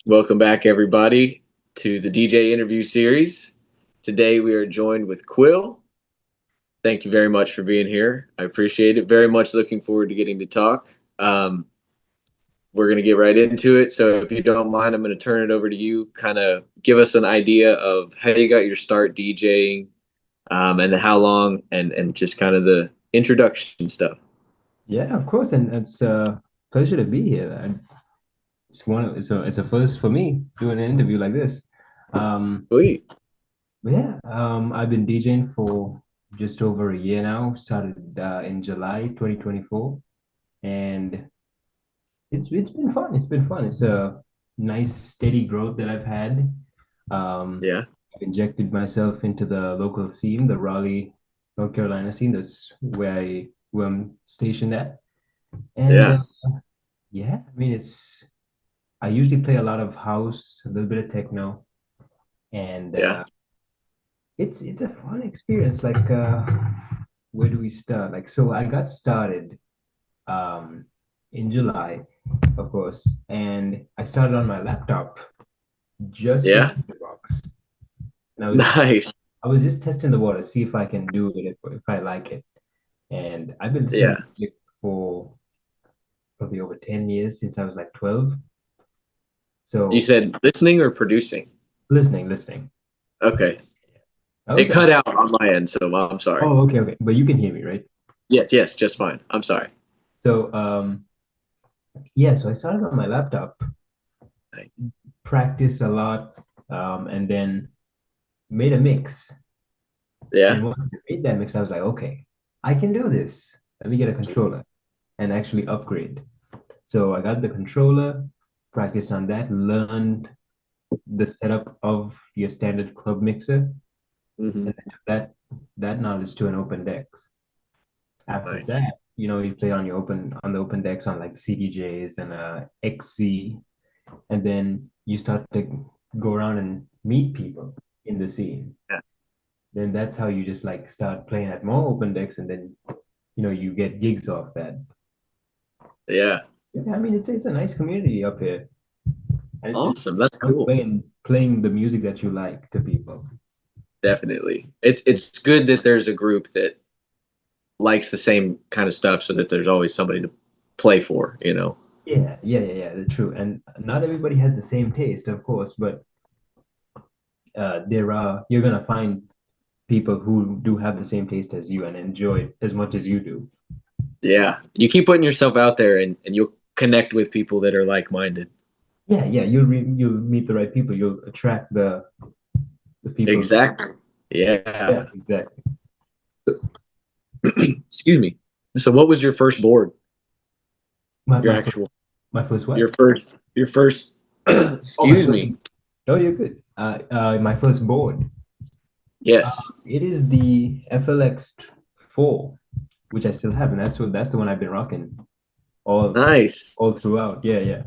Welcome back, everybody, to the DJ interview series. Today we are joined with Quill. Thank you very much for being here. I appreciate it. Very much looking forward to getting to talk. We're going to get right into it. So, if you don't mind, I'm going to turn it over to you. Kind of give us an idea of how you got your start DJing, and how long, and just kind of the introduction stuff. Yeah, of course, and it's a pleasure to be here. It's a first for me doing an interview like this. Um, Sweet. I've been DJing for just over a year now. Started in July 2024, and it's been fun. It's been fun. It's a nice steady growth that I've had. Um, Yeah. I've injected myself into the local scene, the Raleigh, North Carolina scene. That's where I'm stationed at, and Yeah. yeah, I mean, I usually play a lot of house, a little bit of techno, and Yeah. it's a fun experience. Where do we start? So I got started um in July, of course, and I started on my laptop just with Yeah. the box. And Nice. I was just testing the water, see if I can do it, if I like it. And I've been listening Yeah. to music for probably over 10 years since I was like 12. You So said listening or producing? listening. Okay. I It was cut out on my end, so I'm sorry. Oh, okay. But you can hear me, right? Yes, yes, just fine. I'm sorry. So, yeah, so I started on my laptop, practiced a lot, and then made a mix. Yeah, And once I made that mix, I was like, okay, I can do this. Let me get a controller and actually upgrade. So I got the controller, practiced on that, learned the setup of your standard club mixer, hmm, and then took that knowledge to an open decks. After nice. that, you play on the open decks on like CDJs and XC, and then you start to go around and meet people in the scene. Yeah, Then that's how you just like start playing at more open decks, and then you get gigs off that. yeah. Yeah, I mean it's a nice community up here, and it's Awesome. That's fun cool. playing the music that you like to people. Definitely. It's good that there's a group that likes the same kind of stuff, so that there's always somebody to play for. Yeah. That's true. And not everybody has the same taste, of course, but there are you're gonna find people who do have the same taste as you and enjoy it as much as you do. Yeah. You keep putting yourself out there, and you'll connect with people that are like-minded. Yeah. You'll meet the right people. You'll attract the people. Exactly. Yeah. Yeah, exactly. Excuse me. So what was your first board? My Your my first actual my first your what? first Oh, my excuse first. me. Oh, you're good. My first board. Yes. It is the FLX 4, which I still have, and that's the one I've been rocking all Nice. all throughout. Yeah.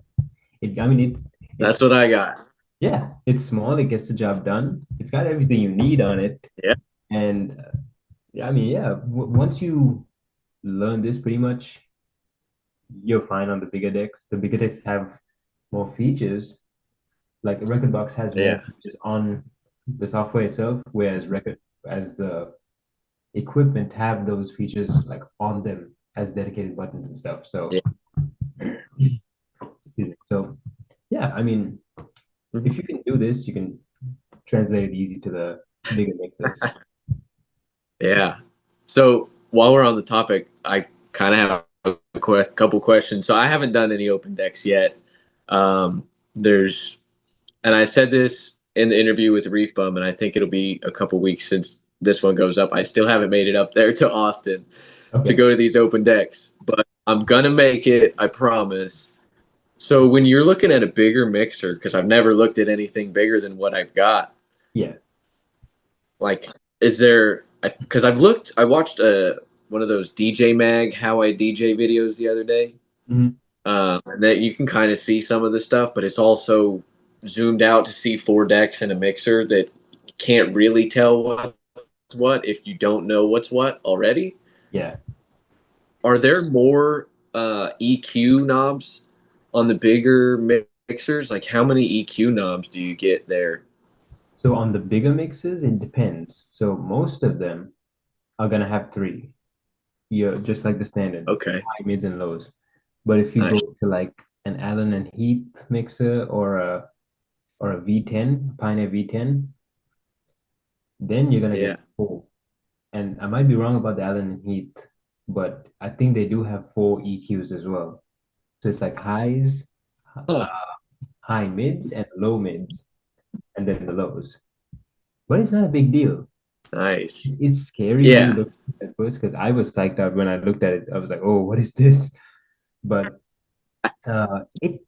I mean That's it's what I got. yeah, it's small. It gets the job done. It's got everything you need on it, Yeah. and yeah, I mean yeah. Once you learn this, pretty much you're fine on the bigger decks. The bigger decks have more features. Like Record Box has more Yeah. features on the software itself, whereas record as the equipment have those features like on them as dedicated buttons and stuff. Yeah. So yeah, I mean, Mhm. if you can do this, you can translate it easy to the bigger mixes. Yeah. So while we're on the topic, I kind of have a couple questions. So I haven't done any open decks yet. There's, and I said this in the interview with Reef Bum, and I think it'll be a couple weeks since this one goes up. I still haven't made it up there to Austin to Okay. go to these open decks, but I'm gonna make it. I promise. So when you're looking at a bigger mixer, because I've never looked at anything bigger than what I've got, Yeah. like, is there? Because I watched one of those DJ Mag How I DJ videos the other day, Mhm. and that you can kind of see some of the stuff, but it's also zoomed out to see four decks in a mixer that you can't really tell what's what if you don't know what's what already. Yeah. Are there more EQ knobs on the bigger mixers, like how many EQ knobs do you get there? So on the bigger mixes, it depends. So most of them are gonna have three. Yeah, just like the standard, Okay, high, mids, and lows. But if you go nice. to like an Allen and Heath mixer or a V10, Pioneer V10, then you're gonna Yeah. get four. And I might be wrong about the Allen and Heath, but I think they do have four EQs as well. So it's like uh, Huh. high mids, and low mids, and then the lows. But it's not a big deal. Nice. It's scary when you Yeah. look at first because I was psyched out when I looked at it. I was like, "Oh, what is this?" But it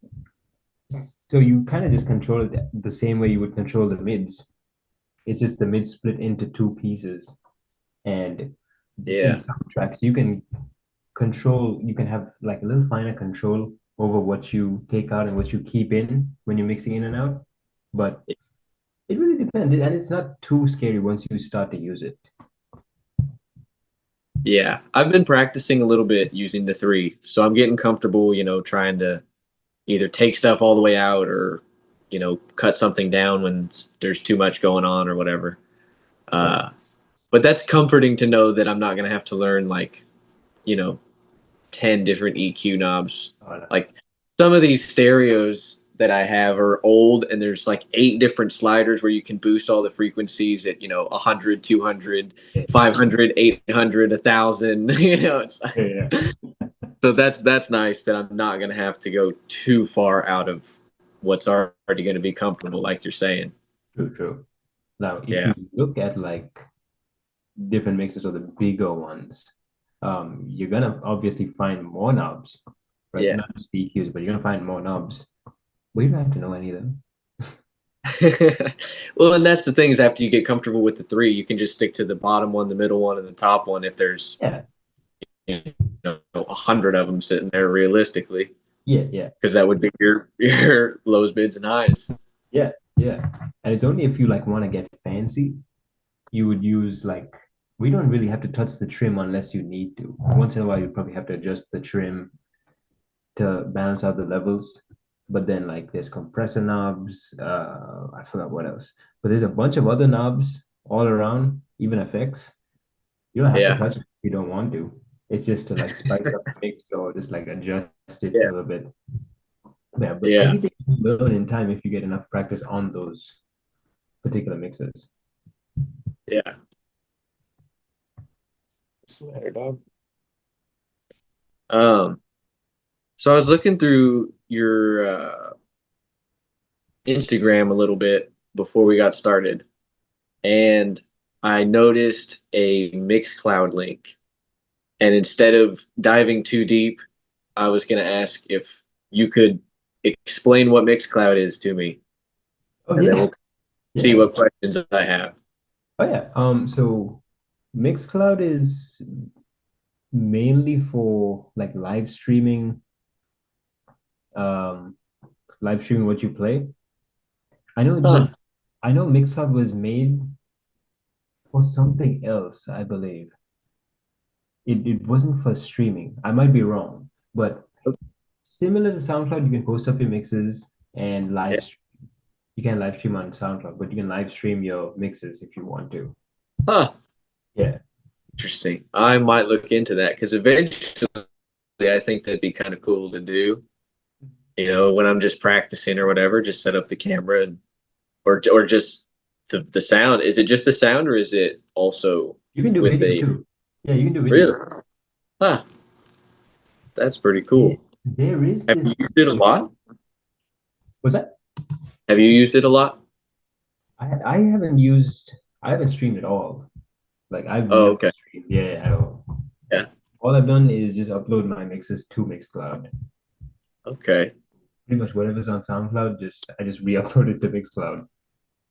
so you kind of just control it the same way you would control the mids. It's just the mids split into two pieces, and in Yeah. some tracks you can control. You can have like a little finer control over what you take out and what you keep in when you're mixing in and out. But it really depends, and it's not too scary once you start to use it. Yeah. I've been practicing a little bit using the three, so I'm getting comfortable, trying to either take stuff all the way out or, cut something down when there's too much going on or whatever. Yeah. Uh, but that's comforting to know that I'm not going to have to learn like, you know, 10 different EQ knobs. Oh, no. Like some of these stereos that I have are old and there's like eight different sliders where you can boost all the frequencies at, 100, 200, Yeah, 500, 800, 1000, it's yeah, so that's nice that I'm not going to have to go too far out of what's already going to be comfortable like you're saying. true, true. Now, if Yeah. you look at like different mixes of the bigger ones, you're gonna obviously find more knobs, right? Yeah. Not just the EQs, but you're gonna find more knobs. But you don't have to know any of them. Well, and that's the thing is after you get comfortable with the three, you can just stick to the bottom one, the middle one, and the top one if there's Yeah, 100 of them sitting there realistically, yeah, yeah, because that would be your lows, mids, and highs. yeah, yeah. And it's only if you like want to get fancy, you would use like we don't really have to touch the trim unless you need to. Once in a while, you probably have to adjust the trim to balance out the levels. But then like there's compressor knobs, I forgot what else. But there's a bunch of other knobs all around, even effects. You don't have to Yeah. touch it if you don't want to. It's just to like spice up the mix or just like adjust it a Yeah. little bit. Yeah, but Yeah. everything you learn in time if you get enough practice on those particular mixes. Yeah. What's the matter, dog? Um, so I was looking through your Instagram a little bit before we got started, and I noticed a Mixcloud link. And instead of diving too deep, I was going to ask if you could explain what Mixcloud is to me, Oh and then yeah, we'll see yeah. what questions I have. Oh yeah. So Mixcloud is mainly for like um, live streaming what you play. I know it Huh. was, I know Mixcloud was made for something else, I believe. It wasn't for streaming. I might be wrong, but similar to SoundCloud, you can post up your mixes and Yeah. live stream. You can live stream on SoundCloud, but you can live stream your mixes if you want to. Huh. Yeah. Interesting. I might look into that because eventually I think that'd be kind of cool to do. When I'm just practicing or whatever, just set up the camera and or just the sound. Is it just the sound or is it also You can do with video a too. Yeah, you can do really? video. Huh. That's pretty There, cool. there is Have this. you used it a lot? Was that? Have you used it a lot? I haven't used. I haven't streamed at all. Like I've Oh, never okay. streamed. Yeah, at all. Yeah. All I've done is just upload my mixes to Mixcloud. Okay. Pretty much whatever's on SoundCloud, just I just re-upload it to Mixcloud.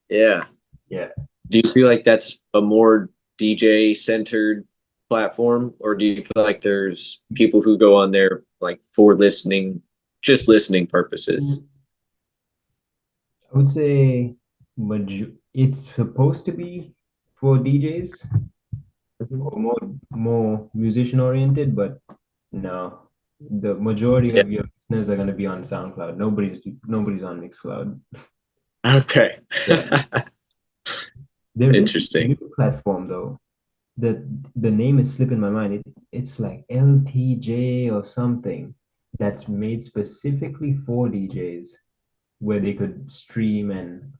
Yeah. Yeah. Do you feel like that's a more DJ centered platform, or do you feel like there's people who go on there like for listening, just listening purposes? I would say it's supposed to be for DJs Mhm. or more musician oriented, but no. The majority Yeah. of your listeners are going to be on SoundCloud. Nobody's on Mixcloud. Okay. Yeah. There is this Interesting. new platform though. The the name is slipping my mind. It's like LTJ or something that's made specifically for DJs where they could stream and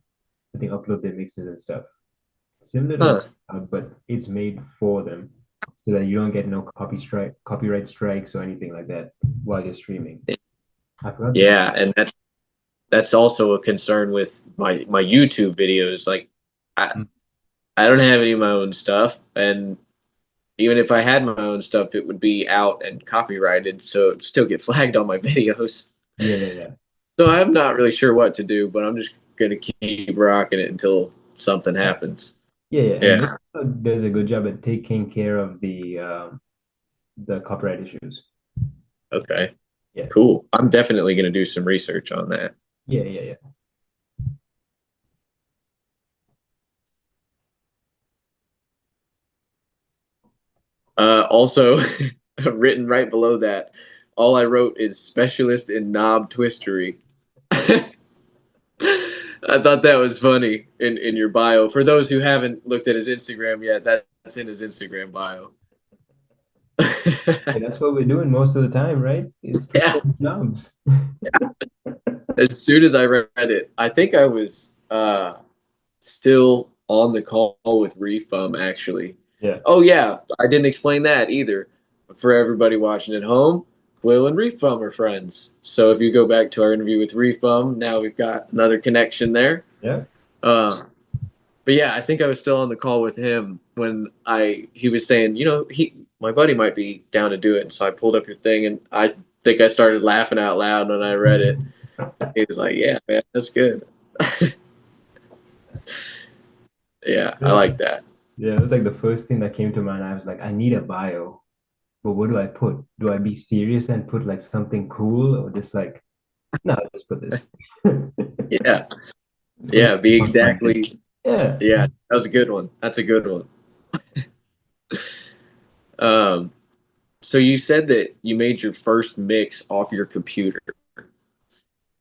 I think upload their mixes and stuff. Similar to Huh. Mixcloud, but it's made for them so that you don't get no copyright strikes or anything like that while you're streaming. I forgot the name. Yeah, and that's also a concern with my YouTube videos. Like I Mm. I don't have any of my own stuff, and even if I had my own stuff, it would be out and copyrighted, so it'd still get flagged on my videos. Yeah, yeah, yeah. So I'm not really sure what to do, but I'm just gonna keep rocking it until something happens. Yeah, yeah. And Yeah. Mixcloud does a good job at taking care of the copyright issues. Okay. Yeah. Cool. I'm definitely gonna do some research on that. Yeah, yeah, yeah. Also, written right below that, all I wrote is specialist in knob twistery. I thought that was funny in your bio. For those who haven't looked at his Instagram yet, that's in his Instagram bio. And that's what we're doing most of the time, right? Is Yeah. twisting knobs. As soon as I read it, I think I was still on the call with Reef Bum actually. Yeah. Oh yeah, I didn't explain that either. For everybody watching at home, Quill and Reef Bum are friends. So if you go back to our interview with Reef Bum, now we've got another connection there. Yeah. Uh, but yeah, I think I was still on the call with him when I he was saying, my buddy might be down to do it. So I pulled up your thing and I think I started laughing out loud when I read it. He was like, "Yeah, man, that's good." Yeah, I Yeah. like that. Yeah, it was like the first thing that came to mind. I was like, I need a bio, but what do I put? Do I be serious and put like something cool or just like, no, just put this. Yeah, First yeah, be on mind. exactly. Yeah. Yeah, that was a good one. That's a good one. Um, so you said that you made your first mix off your computer.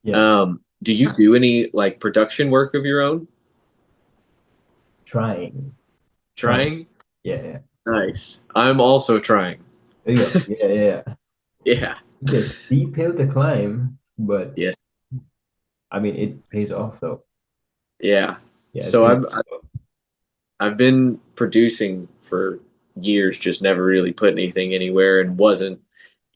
Yeah. Do you do any like production work of your own? Trying. Trying. Trying? Yeah, yeah. Nice. I'm also trying. There you go. Yeah, yeah, yeah. Yeah. It's a steep hill to climb, but Yes. I mean, it pays off though. Yeah. Yeah, as So soon I've as, I've been producing for years, just never really put anything anywhere and wasn't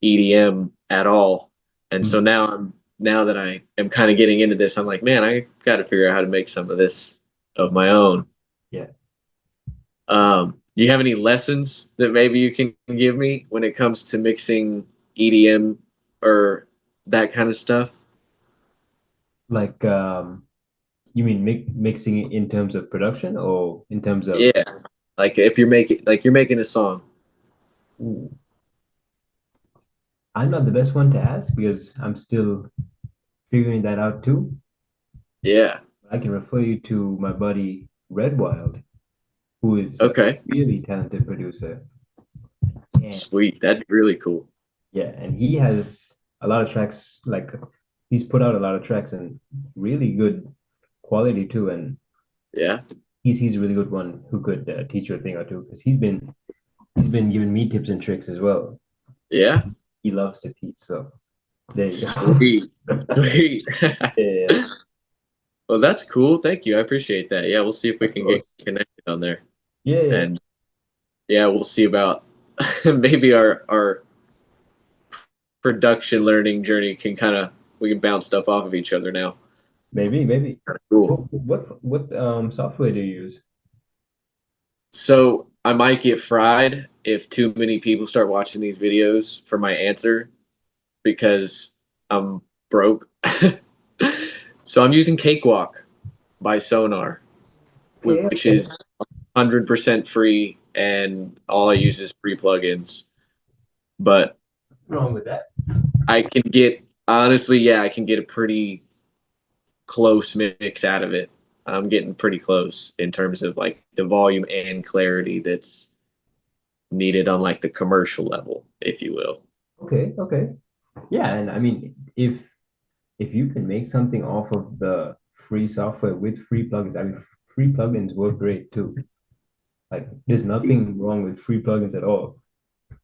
EDM at all. And so Mhm. now that I am kind of getting into this, I'm like, man, I got to figure out how to make some of this of my own. Yeah. Do you have any lessons that maybe you can give me when it comes to mixing EDM or that kind of stuff? Like, you mean mixing it in terms of production or in terms of, Yeah, like if you're making a song. ooh, I'm not the best one to ask because I'm still figuring that out too. Yeah. I can refer you to my buddy Red Wild, who is a Okay. really talented producer. And Sweet. That'd be really cool. yeah, and he has a lot of tracks, like he's put out a lot of tracks and really good quality too. And Yeah. he's a really good one who could teach you a thing or two because he's been giving me tips and tricks as well. Yeah. He loves to teach, so there you go. Sweet. Sweet. Yeah, Well, that's cool. Thank you. I appreciate that. Yeah, we'll see if we of can get course. connected on there. Yeah, yeah, And yeah, we'll see about maybe our production learning journey can we can bounce stuff off of each other now. maybe, maybe. Cool. What software do you use? So I might get fried if too many people start watching these videos for my answer because I'm broke. So I'm using Cakewalk by Sonar, Okay, which okay. is 100% free, and all I use is free plugins. But Wrong with that. I can get honestly, yeah, I can get a pretty close mix out of it. I'm getting pretty close in terms of like the volume and clarity that's needed on like the commercial level, if you will. Okay, okay. Yeah, and I mean, if you can make something off of the free software with free plugins, I mean, free plugins work great too. Like, there's nothing wrong with free plugins at all.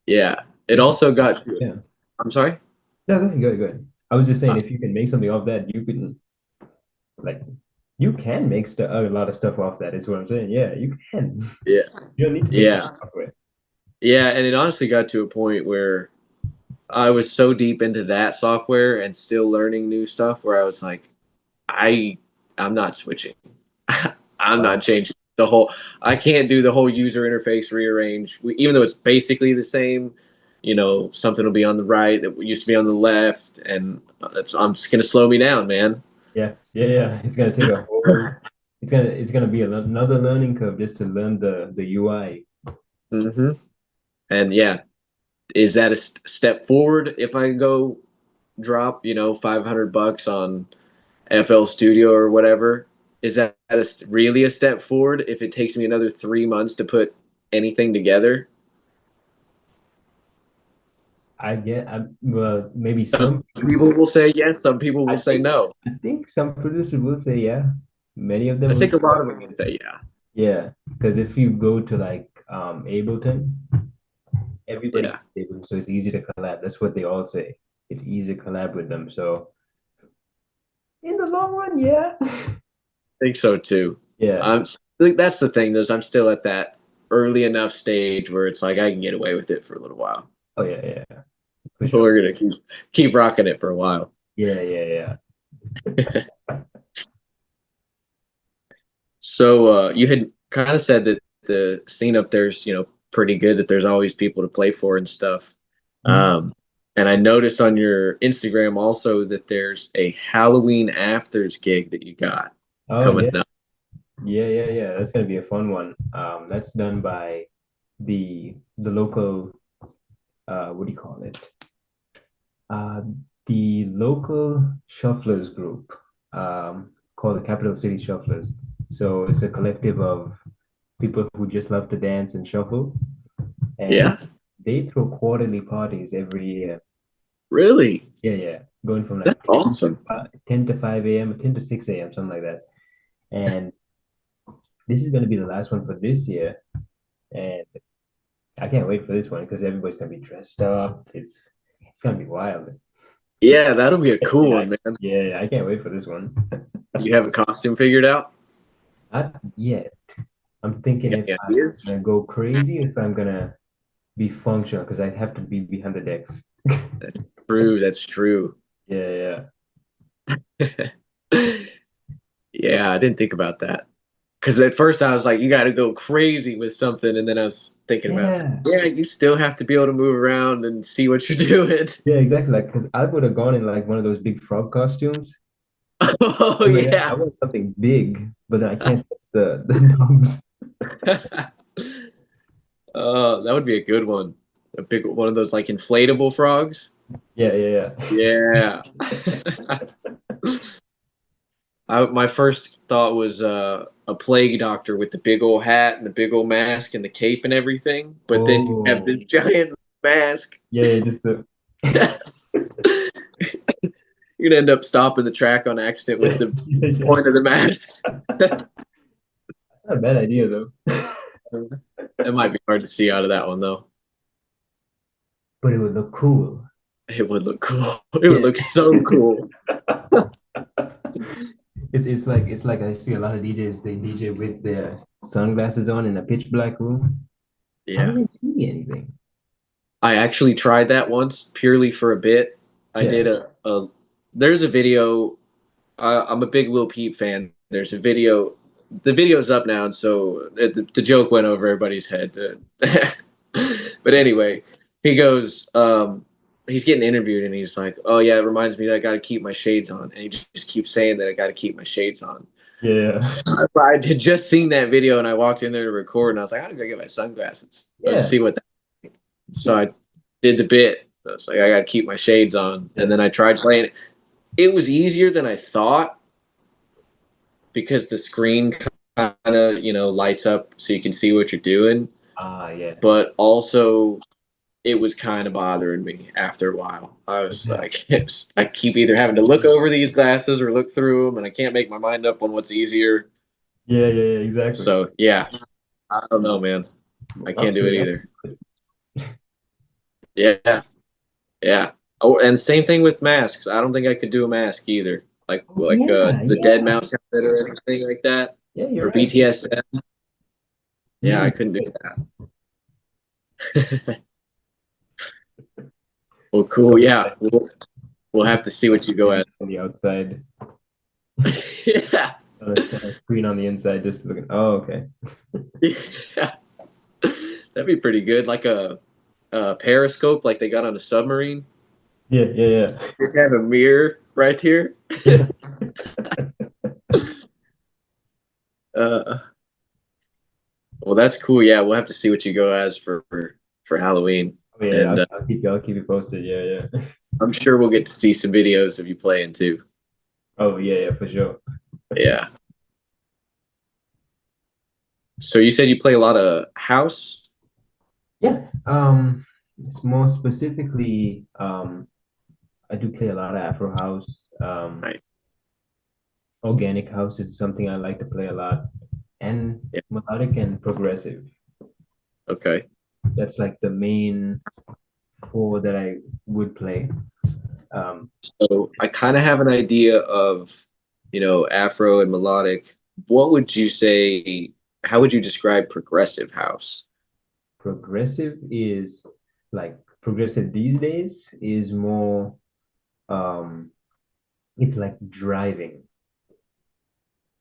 Yeah. It You can, also got to, yeah. I'm sorry? No, go ahead, go ahead, go ahead. I was just saying, Uh, if you can make something off that, you can like, you can make a lot of stuff off that. Is what I'm saying. Yeah, you can. yeah. You don't need to pay for Yeah. the software. Yeah. And it honestly got to a point where I was so deep into that software and still learning new stuff where I was like, I I'm not switching. I'm not Wow. changing the whole. I can't do the whole user interface rearrange, even though it's basically the same. Something will be on the right that used to be on the left, and I'm just gonna slow me down, man. Yeah, yeah, yeah. It's gonna take a whole. It's gonna be another learning curve just to learn the UI. hmm And yeah, is that a step forward if I go drop, $500 on FL Studio or whatever? Is that really a step forward if it takes me another 3 months to put anything together? I get. Well, maybe Some some people people. will say yes, some people will I say think. no. I think some producers will say yeah. Many of I them will think a say lot of them will say yeah. yeah. Because if you go to like Ableton, everybody Yeah, uses Ableton, so it's easy to collab. That's what they all say. It's easy to collab with them. So in the long run, yeah. I think so too. Yeah. I'm that's the thing, though, is I'm still at that early enough stage where it's like I can get away with it for a little while. Oh yeah, yeah, yeah, for sure. We're gonna keep rocking it for a while. Yeah, yeah, yeah. So you had kind of said that the scene up there's pretty good, that there's always people to play for and stuff. Mhm. Um, and I noticed on your Instagram also that there's a Halloween afters gig that you got Oh coming yeah, up. yeah, yeah, yeah. That's gonna be a fun one. That's done by the local what do you call it? Uh, the local shufflers group, called the Capital City Shufflers. So it's a collective of people who just love to dance and shuffle, and Yeah, they throw quarterly parties every year. really? Yeah, yeah, going from That's like 10 to awesome. 10 to 5 a.m., 10 to 6 a.m., something like that. And this is going to be the last one for this year. And I can't wait for this one because everybody's going to be dressed up. It's going to be wild. Yeah, that'll be a And cool one, man. yeah, I can't wait for this one. You have a costume figured out? Not yet. I'm You thinking got if any I'm ideas? gonna go crazy, if I'm gonna be functional, because I have to be behind the decks. That's true. That's true. Yeah, yeah, Yeah, I didn't think about that. Because at first I was like, you got to go crazy with something. And then I was thinking about, it's like, yeah, yeah, you still have to be able to move around and see what you're doing. yeah, exactly. Like, because I would have gone in like one of those big frog costumes. Oh, I'm like, I yeah. want something big, but then I can't touch the knobs. That would be a good one. A big one of those like inflatable frogs. Yeah, yeah, Yeah. My first thought was a plague doctor with the big old hat and the big old mask and the cape and everything. But then you have Oh, this giant mask. yeah, yeah, just the You're gonna end up stopping the track on accident with yeah, the yeah, yeah. point of the mask. Not a bad idea though. That might be hard to see out of that one though. But it would look cool. It would look cool. It would Yeah. look so cool. It's like I see a lot of DJs, they DJ with their sunglasses on in a pitch black room. How do Yeah. they see anything? I actually tried that once purely for a bit. I Yeah. did a there's a video. I'm a big Lil Peep fan. There's a video. The video's up now, and so the joke went over everybody's head. But anyway, he goes, he's getting interviewed, and he's like, "Oh yeah, it reminds me that I got to keep my shades on," and he just keeps saying that I got to keep my shades on. Yeah. I had just seen that video, and I walked in there to record, and I was like, "I'm gonna go get my sunglasses. Let's Yeah. see what." So I did the bit. I was like, "I got to keep my shades on," and Yeah. then I tried playing it. It was easier than I thought because the screen kind of lights up so you can see what you're doing, Ah, yeah. but also it was kind of bothering me after a while. I was like, I keep either having to look over these glasses or look through them, and I can't make my mind up on what's easier. Yeah, exactly. So yeah, I don't know, man. I can't do it Absolutely. either. Yeah, yeah. Oh, and same thing with masks. I don't think I could do a mask either. Oh, yeah, The dead yeah, mouse outfit or anything like that, yeah, or you're right. BTS. Yeah, I Mm. couldn't do that. Well, cool. Yeah, we'll have to see what you go at. On the outside, Yeah, on a screen on the inside, just looking. Oh, okay. yeah, that'd be pretty good. Like a periscope, like they got on a submarine. Yeah. Just have a mirror right here. Yeah. uh, well, that's cool. Yeah, we'll have to see what you go as for Halloween, Oh, yeah, and I'll keep you posted. Yeah. I'm sure we'll get to see some videos of you playing too. Oh, yeah, for sure. Yeah. So you said you play a lot of house. Yeah. It's more specifically, I do play a lot of Afro house. Right. Organic house is something I like to play a lot, and Yeah. melodic and progressive. Okay. That's like the main four that I would play. Um, So I kind of have an idea of, Afro and melodic. What would you say? How would you describe progressive house? Progressive is like progressive these days is more um it's like driving.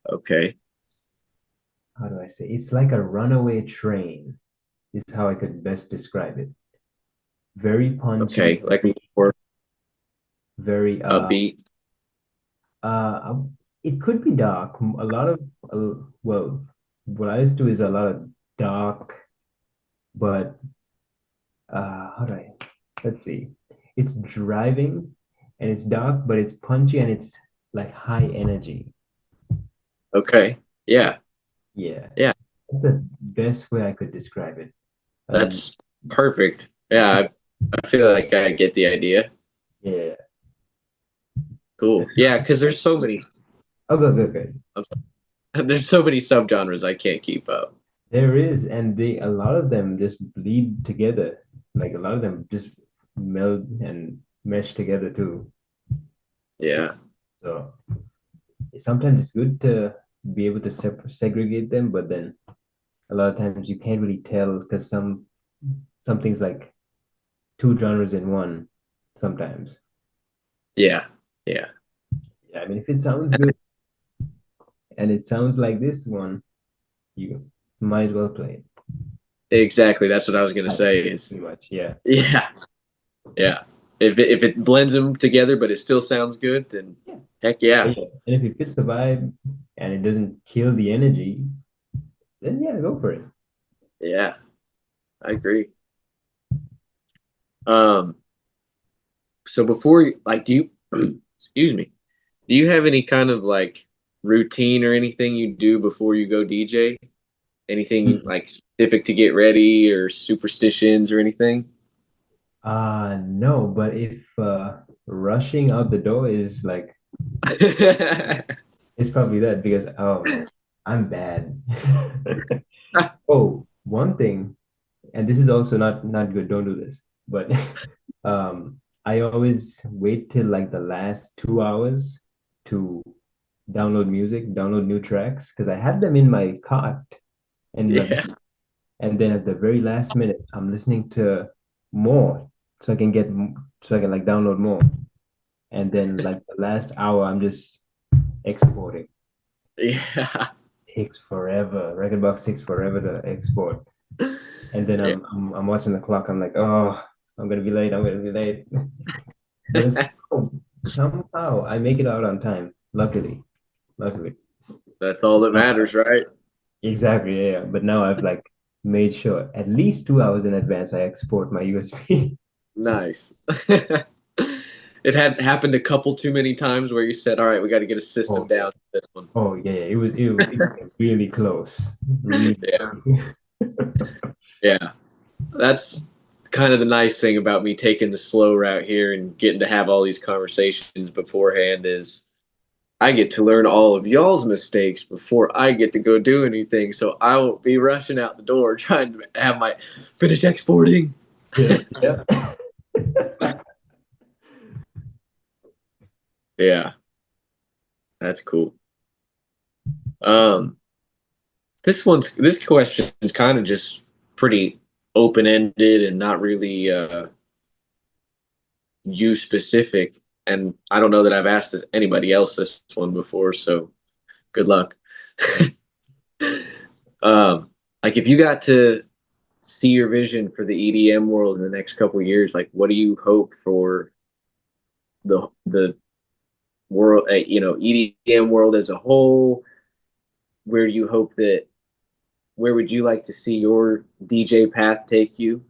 Okay. It's, how do I say? It's like a runaway train is how I could best describe it. Very punchy, Okay. Like more very upbeat. it could be dark. A lot of well, what I used to is a lot of dark, but how do I let's see. It's driving and it's dark, but it's punchy and it's like high energy. Okay. Yeah. Yeah, Yeah. that's the best way I could describe it. And That's perfect. Yeah. I feel like I get the idea. yeah, Cool. Yeah. Because oh, good. there's so many subgenres I can't keep up. There is, and they a lot of them just bleed together. Like a lot of them just meld and mesh together too. Yeah. So sometimes it's good to be able to segregate them, but then a lot of times you can't really tell because some things like two genres in one sometimes. Yeah. Yeah. Yeah, I mean, if it sounds good and it sounds like this one, you might as well play it. Exactly. That's what I was gonna say. Is Pretty much, yeah. yeah. Yeah. If it blends them together, but it still sounds good, then Yeah. heck yeah. Yeah. And if it fits the vibe and it doesn't kill the energy, then yeah, go for it. Yeah. I agree. Um. So do you, excuse me, do you have any kind of like routine or anything you do before you go DJ? Anything like specific to get ready or superstitions or anything? No, but if rushing out the door is like it's probably that because oh man, I'm bad. Oh, one thing, and this is also not good, don't do this. But I always wait till like the last 2 hours to download music, download new tracks, because I had them in my cart and Yeah. and then at the very last minute, I'm listening to more so I can so I can like download more. And then like the last hour, I'm just exporting. Yeah. Takes forever. Record box takes forever to export. And then Yeah. I'm watching the clock. I'm like, oh, I'm gonna be late. I'm gonna be late. But it's, oh, somehow I make it out on time. Luckily. That's all that matters, right? Exactly. Yeah. But now I've like made sure at least 2 hours in advance I export my USB. Nice. It had happened a couple too many times where you said, "All right, we got to get a system Oh yeah. down to this one." Oh yeah. It came really close. Really Yeah. close. Yeah. That's kind of the nice thing about me taking the slow route here and getting to have all these conversations beforehand is I get to learn all of y'all's mistakes before I get to go do anything. So I won't be rushing out the door trying to have my finish exporting. Yeah, yeah. Yeah, that's cool. Um, this question is kind of just pretty open ended and not really you specific. And I don't know that I've asked anybody else this one before, so good luck. um, like if you got to see your vision for the EDM world in the next couple of years, like what do you hope for the world, EDM world as a whole? Where do you hope that? Where would you like to see your DJ path take you?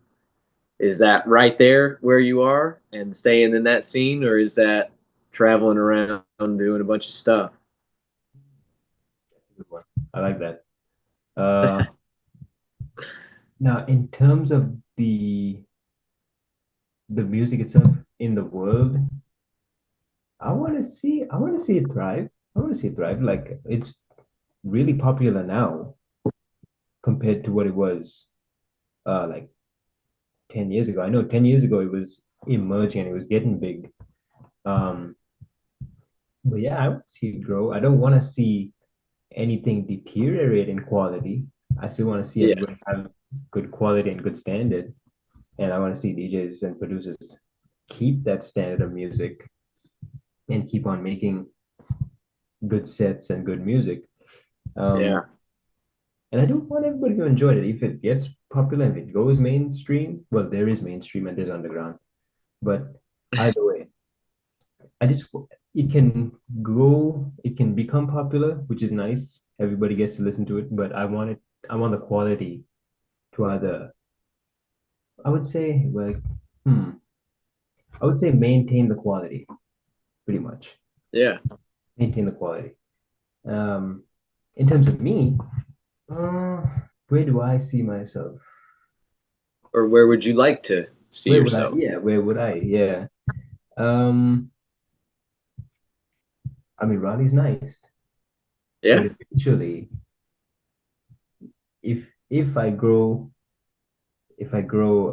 Is that right there where you are and staying in that scene, or is that traveling around doing a bunch of stuff? Good one. I like that. Uh, Now, in terms of the music itself in the world, I want to see it thrive. I want to see it thrive. Like it's really popular now compared to what it was like 10 years ago. I know 10 years ago it was emerging, it was getting big. Um, but yeah, I want to see it grow. I don't want to see anything deteriorate in quality. I still want to see Yeah, everybody have good quality and good standard. And I want to see DJs and producers keep that standard of music and keep on making good sets and good music. yeah, Um, and I do want everybody to enjoy it. If it gets popular, if it goes mainstream, well, there is mainstream and there's underground. But either way, I just it can go, it can become popular, which is nice. Everybody gets to listen to it, but I want the quality to either, I would say, like, I would say maintain the quality, pretty much. yeah. Maintain the quality. Um, in terms of me, uh, where do I see myself? Or where would you like to see Where would I? yourself? Yeah, where would I? Yeah. Um, I mean, Raleigh's nice, but Yeah, eventually, if I grow, if I grow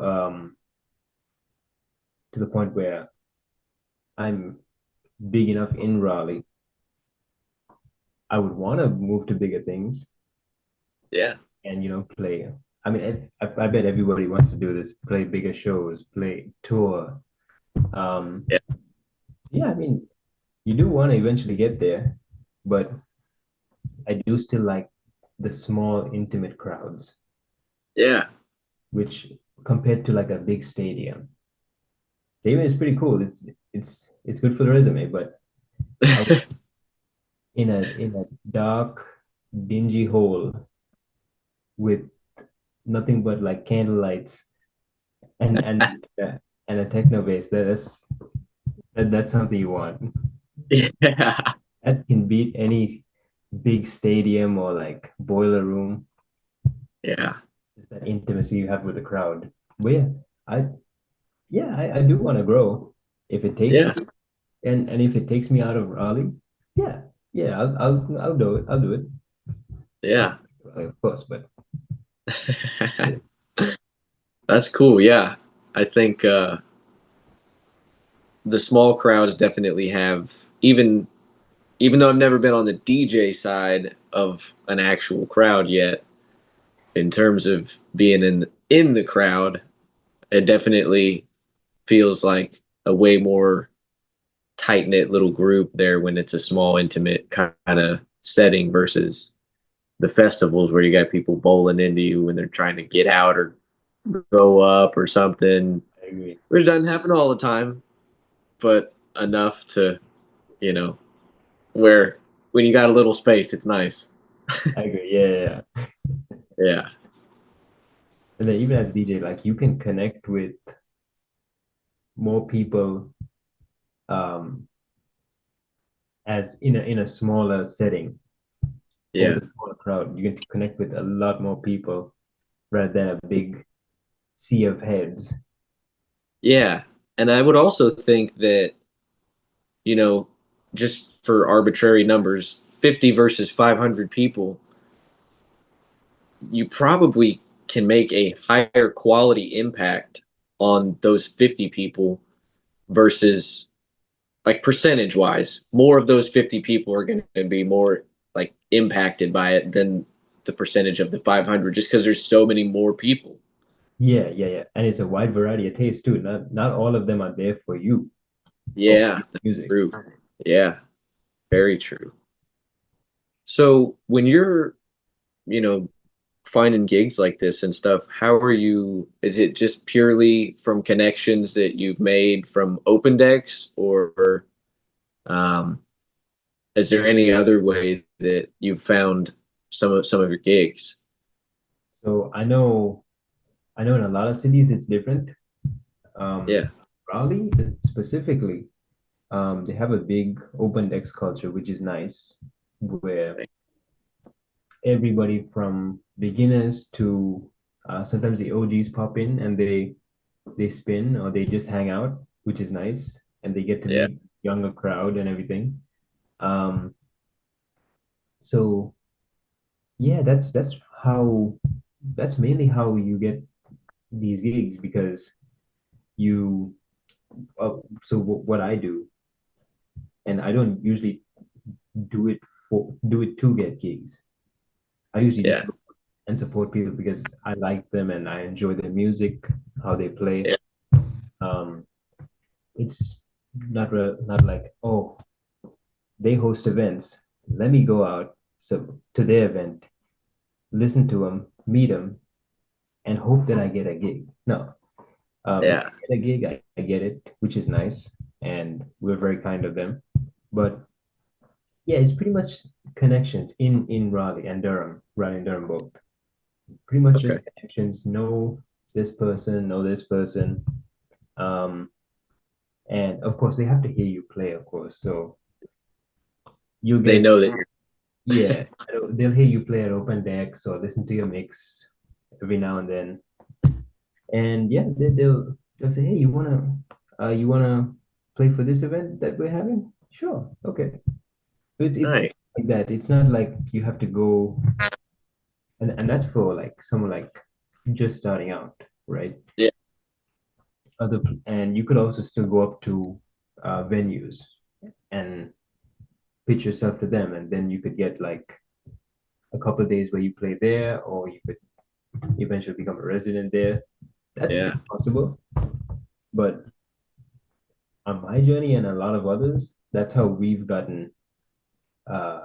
to the point where I'm big enough in Raleigh, I would want to move to bigger things yeah, and play. I mean, I bet everybody wants to do this: play bigger shows, play tour. Um, yeah, yeah, I mean, you do want to eventually get there, but I do still like the small, intimate crowds, yeah, which compared to like a big stadium is pretty cool. It's good for the resume, but I, in a dark, dingy hole with nothing but like candle lights and a techno bass, that's something you want. yeah, That can beat any big stadium or like boiler room. yeah, Just that intimacy you have with the crowd. But I I do want to grow if it takes yeah, me, and if it takes me out of Raleigh, yeah, yeah, I'll do it. I'll do it. yeah. Of course, but yeah, That's cool. Yeah, I think the small crowds definitely have even though I've never been on the DJ side of an actual crowd yet, in terms of being in the crowd, it definitely feels like a way more tight knit little group there when it's a small, intimate kind of setting versus the festivals where you got people bowling into you when they're trying to get out or go up or something, I agree. which doesn't happen all the time, but enough to, you know, where when you got a little space, it's nice. I agree. Yeah, yeah, yeah. Yeah. And then even as DJ, like you can connect with more people um as in a smaller setting or Yeah. with a smaller crowd. You can connect with a lot more people rather than a big sea of heads. Yeah. And I would also think that, you know, just for arbitrary numbers, 50 versus 500 people, you probably can make a higher quality impact on those 50 people versus, like, percentage wise, more of those 50 people are going to be more like impacted by it than the percentage of the 500, just because there's so many more people. Yeah, yeah, yeah. And it's a wide variety of tastes too. Not all of them are there for you or for Yeah, your that's music. true. Yeah, very true. So when you're, you know, finding gigs like this and stuff, how are you? Is it just purely from connections that you've made from open decks, or um, is there any other way that you've found some of your gigs? So I know in a lot of cities it's different. Yeah, Raleigh specifically, they have a big open decks culture, which is nice, where everybody from beginners to sometimes the OGs pop in and they spin or they just hang out, which is nice, and they get to yeah, meet younger crowd and everything. Um, so yeah, that's mainly how you get these gigs because you so what I do, and I don't usually do it to get gigs. I usually just yeah, look and support people because I like them and I enjoy their music, how they play. yeah, Um, it's not like, oh, they host events. Let me go out to their event, listen to them, meet them, and hope that I get a gig. No, if yeah. I get a gig, I get it, which is nice, and we're very kind of them. But yeah, it's pretty much connections in Raleigh and Durham both. Pretty much Okay. just connections. Know this person. Um, and of course they have to hear you play, of course. So you'll They get know that. yeah, they'll hear you play at open decks or listen to your mix every now and then. And yeah, they'll say, hey, you wanna play for this event that we're having? Sure, okay. It's Nice. like that. It's not like you have to go and that's for like someone like just starting out, right? Yeah, And you could also still go up to venues and pitch yourself to them, and then you could get like a couple of days where you play there, or you could eventually become a resident there. That's yeah. still possible. But on my journey and a lot of others, that's how we've gotten uh,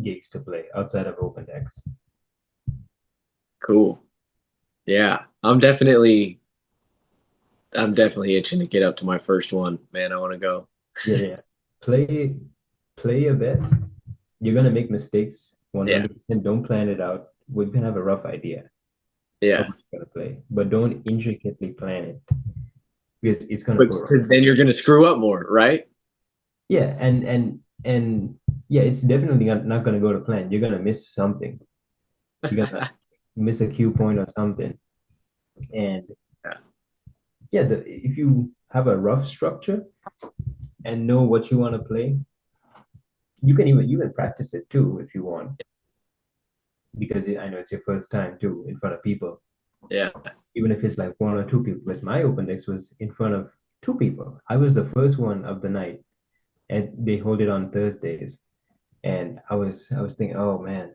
gigs to play outside of open decks. Cool. Yeah. I'm definitely itching to get up to my first one. Man, I want to go. Yeah, yeah. Play play your best. You're gonna make mistakes Yeah. 100%. Don't plan it out. We're gonna have a rough idea of Yeah. what you're gonna play, but don't intricately plan it because it's gonna But go wrong. because then you're going to screw up more, right? Yeah, and yeah, it's definitely not gonna go to plan. You're gonna miss something. You're gonna miss a cue point or something. And Yeah. yeah, if you have a rough structure and know what you want to play, you can practice it too if you want, because I know it's your first time too in front of people. Yeah. Even if it's like one or two people. Because my open decks was in front of two people. I was the first one of the night, and they hold it on Thursdays. And I was thinking, oh man,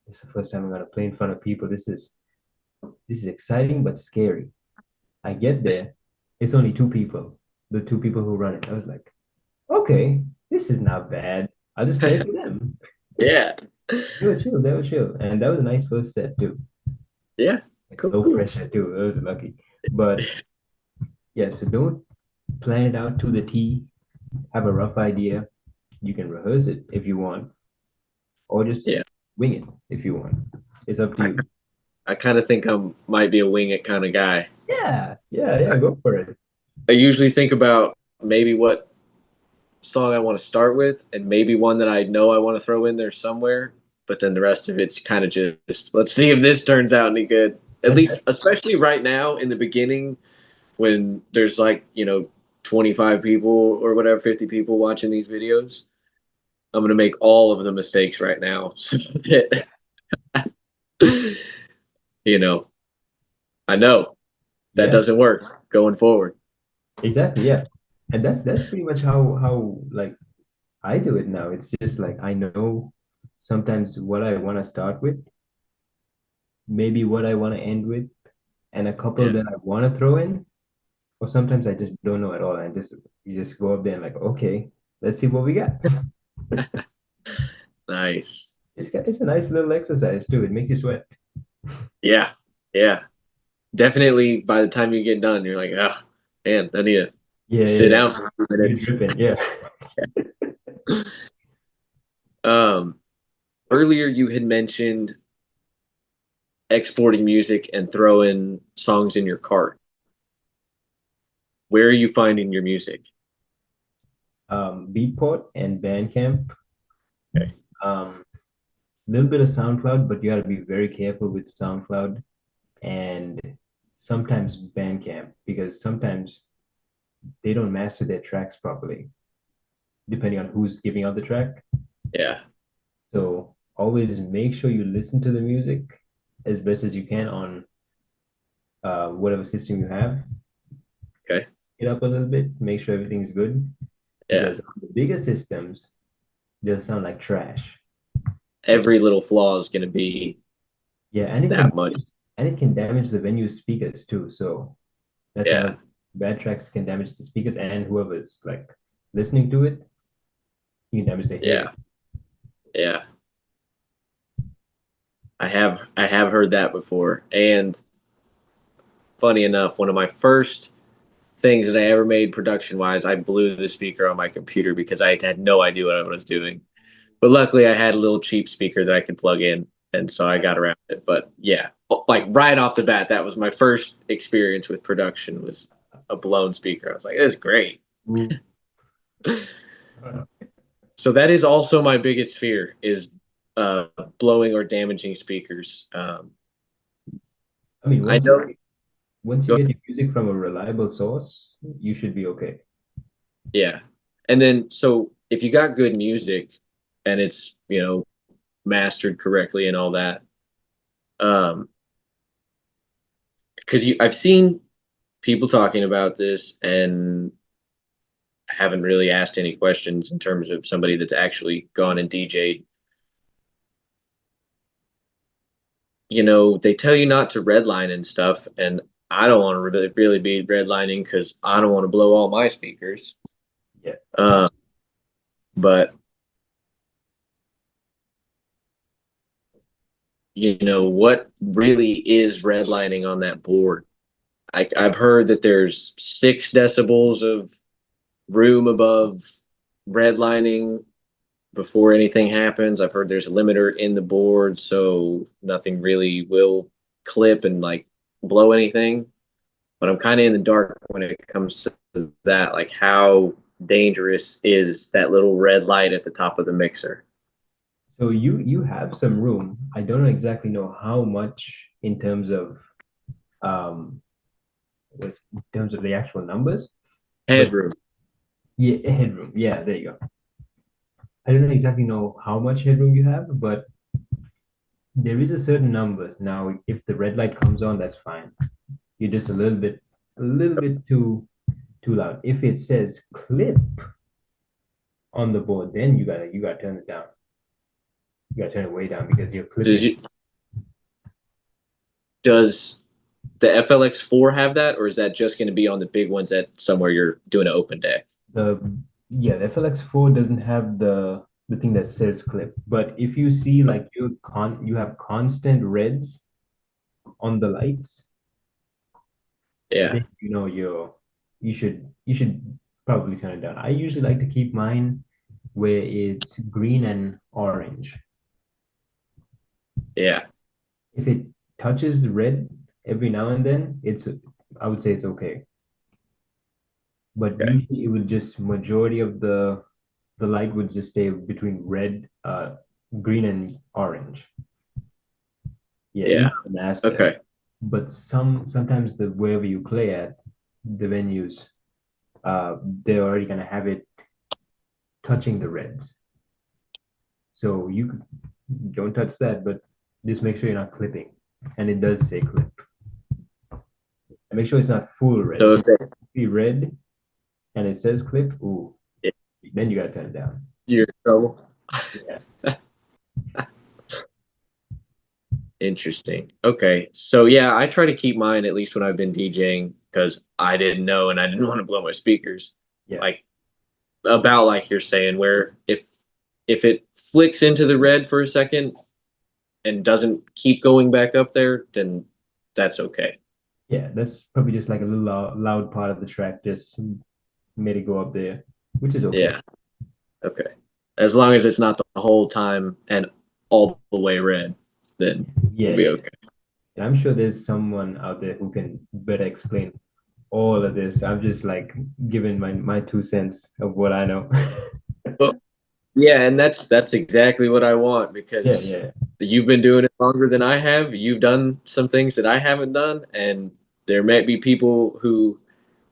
it's the first time I'm gonna play in front of people. This is exciting but scary. I get there, it's only two people, the two people who run it. I was like, okay, this is not bad. I'll just play for them. Yeah. They were chill. And that was a nice first set too. Yeah. Like low Cool. pressure too. It was lucky. But yeah, so don't plan it out to the T. Have a rough idea. You can rehearse it if you want, or just Yeah. wing it if you want. It's up to I, you. I kind of think I might be a wing it kind of guy. Yeah, yeah, yeah. Go for it. I usually think about maybe what song I want to start with and maybe one that I know I want to throw in there somewhere. But then the rest of it's kind of just let's see if this turns out any good. At And least, especially right now in the beginning, when there's like, 25 people or whatever, 50 people watching these videos, I'm gonna make all of the mistakes right now. So that, you know, I know that Yeah, doesn't work going forward. exactly. Yeah. And that's pretty much how like I do it now. It's just like I know sometimes what I want to start with, maybe what I want to end with, and a couple Yeah. that I want to throw in, or sometimes I just don't know at all. And just you just go up there and like, okay, let's see what we got. Nice. It's a nice little exercise too. It makes you sweat. Yeah. Yeah. Definitely by the time you get done, you're like, ah, man, I need to Yeah, yeah, sit yeah. down for a few You're minutes. dripping. Yeah. Um, Earlier you had mentioned exporting music and throwing songs in your cart. Where are you finding your music? Beatport and Bandcamp. Okay. A little bit of SoundCloud, but you got to be very careful with SoundCloud and sometimes Bandcamp because sometimes they don't master their tracks properly, depending on who's giving out the track. Yeah. So always make sure you listen to the music as best as you can on whatever system you have. Okay. It up a little bit, make sure everything's good Yeah. because on the bigger systems, they'll sound like trash. Every little flaw is going to be Yeah, that much. and it can damage the venue speakers too. So that's Yeah. another bad tracks can damage the speakers and whoever's like listening to it, you can damage their hearing. Yeah. Yeah. I have heard that before. And funny enough, one of my first things that I ever made production wise, I blew the speaker on my computer because I had no idea what I was doing. But luckily, I had a little cheap speaker that I could plug in, and so I got around it. But yeah, like right off the bat, that was my first experience with production was a blown speaker. I was like, "This is great." Ooh. So that is also my biggest fear is uh, blowing or damaging speakers. I mean, I know. once you Go get ahead. your music from a reliable source, you should be okay. Yeah, and then so if you got good music and it's mastered correctly and all that, um, because you I've seen people talking about this and haven't really asked any questions in terms of somebody that's actually gone and DJ'd. They tell you not to redline and stuff, and I don't want to really be redlining because I don't want to blow all my speakers. Yeah. Uh, but what really is redlining on that board? I've heard that there's 6 decibels of room above redlining before anything happens. I've heard there's a limiter in the board, so nothing really will clip and like blow anything. But I'm kind of in the dark when it comes to that. Like, how dangerous is that little red light at the top of the mixer? So you have some room. I don't exactly know how much in terms of um in terms of the actual numbers, but Headroom. yeah, headroom. Yeah, there you go. I don't exactly know how much headroom you have, but there is a certain numbers. Now, if the red light comes on, that's fine. You're just a little bit too loud. If it says clip on the board, then you gotta turn it down. You gotta turn it way down because you're Does clipping. you does the FLX4 have that, or is that just going to be on the big ones that somewhere you're doing an open deck? The Yeah, the FLX4 doesn't have the thing that says clip, but if you see like you have constant reds on the lights, Yeah, then you should probably turn it down. I usually like to keep mine where it's green and orange. yeah, If it touches red every now and then, I would say it's okay. But okay, usually it would just majority of the light would just stay between green and orange. Yeah, yeah, even the master. okay, But sometimes the wherever you play at, the venues, they're already gonna have it touching the reds. So you don't touch that, but just make sure you're not clipping. And it does say clip. And make sure it's not full red. So If if it's be red and it says clip, ooh, then you gotta turn it down. you're in trouble. Yeah. Interesting. Okay. So yeah, I try to keep mine at least when I've been DJing because I didn't know and I didn't want to blow my speakers. Yeah. Like about like you're saying, where if it flicks into the red for a second and doesn't keep going back up there, then that's okay. Yeah. That's probably just like a little loud part of the track just made it go up there, which is okay. Yeah. Okay. As long as it's not the whole time and all the way red, then we'll Yeah, be yeah. okay. And I'm sure there's someone out there who can better explain all of this. I'm just like giving my 2 cents of what I know. Well, yeah, and that's exactly what I want Yeah, because yeah, you've been doing it longer than I have. You've done some things that I haven't done, and there might be people who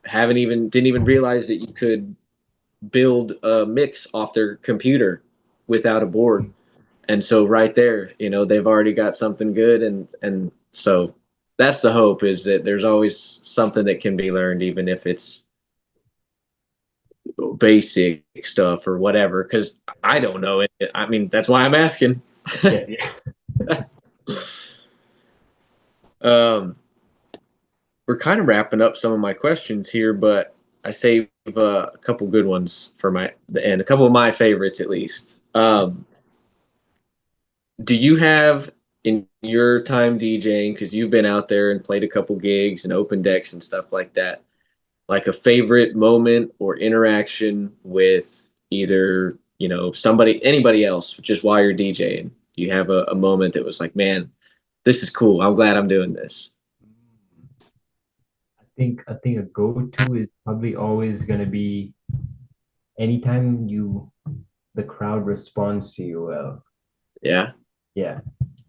haven't even didn't even realize that you could build a mix off their computer without a board. And so right there, they've already got something good and so that's the hope is that there's always something that can be learned even if it's basic stuff or whatever because I don't know it. I mean, that's why I'm asking. yeah, yeah. um we're kind of wrapping up some of my questions here, but I saved a couple good ones for my and a couple of my favorites at least. Do you have in your time DJing, because you've been out there and played a couple gigs and open decks and stuff like that, like a favorite moment or interaction with either, somebody, anybody else, just while you're DJing? Do you have a moment that was like, man, this is cool. I'm glad I'm doing this. I think a go-to is probably always gonna be anytime the crowd responds to you well. Yeah. Yeah.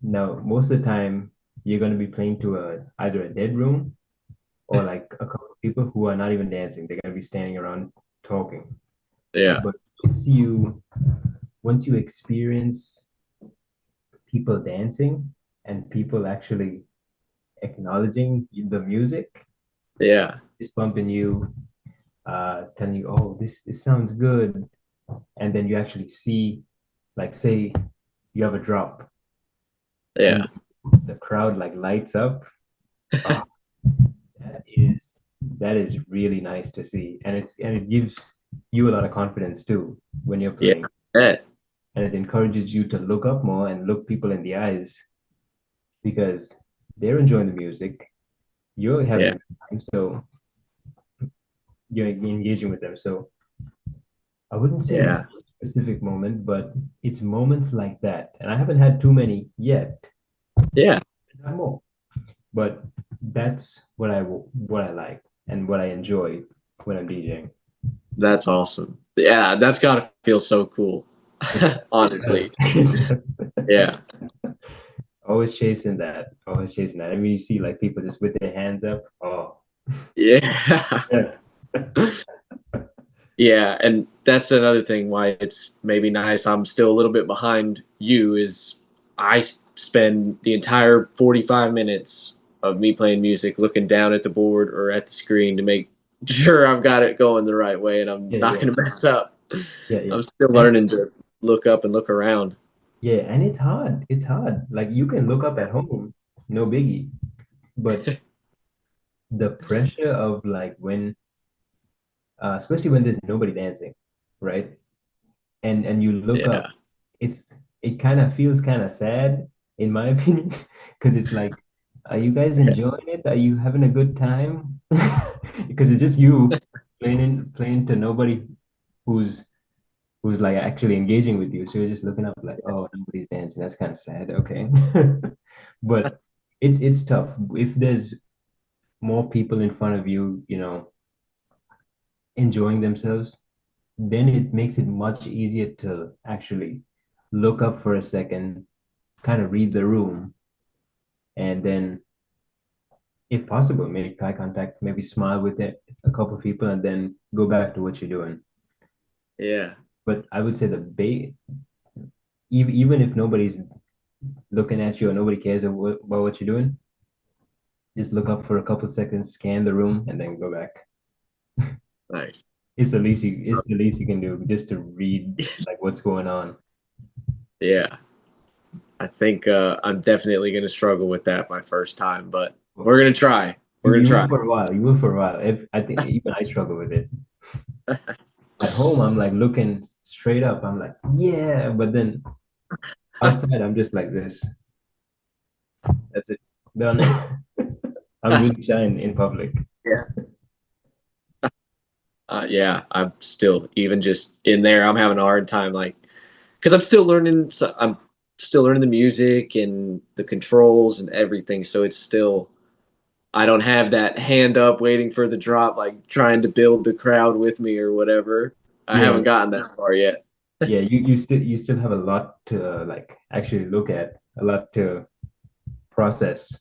Now, most of the time you're gonna be playing to either a dead room or like a couple of people who are not even dancing. They're gonna be standing around talking. Yeah. But once you experience people dancing and people actually acknowledging the music, Yeah. just bumping you, telling you, "Oh, this sounds good," and then you actually see, like, say you have a drop and Yeah. the crowd like lights up. Oh, that is really nice to see, and it gives you a lot of confidence too when you're Yeah. playing, Yeah. and it encourages you to look up more and look people in the eyes because they're enjoying the music, you're having Yeah. a good time, so you're engaging with them. So I wouldn't say Yeah. one specific moment, but it's moments like that. And I haven't had too many yet. Yeah. Not more. But that's what I like and what I enjoy when I'm DJing. That's awesome. Yeah. That's got to feel so cool. It it Honestly. does. It does. Yeah. Always chasing that. Always chasing that. I mean, you see like people just with their hands up. Oh, Yeah. yeah. Yeah, and that's another thing why it's maybe nice. I'm still a little bit behind you is I spend the entire 45 minutes of me playing music looking down at the board or at the screen to make sure I've got it going the right way and I'm Yeah, not yeah, going to mess up. yeah, yeah. I'm still And learning to look up and look around. yeah, and it's hard. It's hard. Like you can look up at home, no biggie. But the pressure of like when especially when there's nobody dancing, right? And you look up, Yeah. it kind of feels kind of sad, in my opinion, because it's like, are you guys enjoying it? Are you having a good time? Because it's just you playing to nobody who's who's like actually engaging with you. So you're just looking up like, oh, nobody's dancing. That's kind of sad. Okay. But it's tough. If there's more people in front of you, enjoying themselves, then it makes it much easier to actually look up for a second, kind of read the room, and then if possible, make eye contact, maybe smile with it, a couple of people, and then go back to what you're doing. Yeah. But I would say even if nobody's looking at you or nobody cares about what you're doing, just look up for a couple of seconds, scan the room, and then go back. Nice. It's the least you can do just to read like what's going on. Yeah. I think I'm definitely going to struggle with that my first time, but You, we're going to try. We're going to you will try. for a while. You will for a while. I think even I struggle with it. At home, I'm like looking straight up. I'm like, yeah, but then outside, I'm just like this. That's it. Done. I'm really shy in public. Yeah. Yeah, I'm still even just in there. I'm having a hard time, like, because I'm still learning. So I'm still learning the music and the controls and everything. So it's still, I don't have that hand up waiting for the drop, like trying to build the crowd with me or whatever. I Yeah, haven't gotten that far yet. yeah. You still have a lot to like actually look at, a lot to process.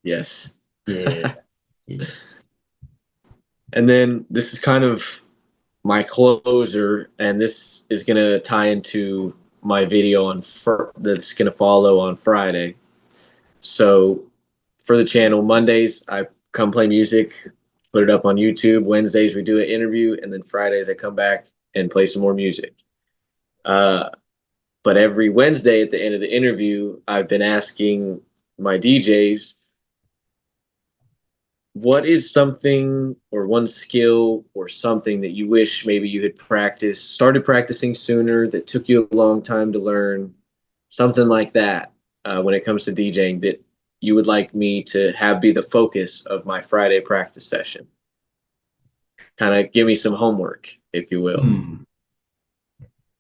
Yes. Yeah, yeah. And then this is kind of my closer, and this is going to tie into my video that's going to follow on Friday. So for the channel, Mondays I come play music, put it up on YouTube. Wednesdays we do an interview, and then Fridays I come back and play some more music. Uh, but every Wednesday at the end of the interview, I've been asking my DJs, what is something or one skill or something that you wish maybe you had started practicing sooner, that took you a long time to learn, something like that, when it comes to DJing, that you would like me to have be the focus of my Friday practice session? Kind of give me some homework, if you will. Hmm.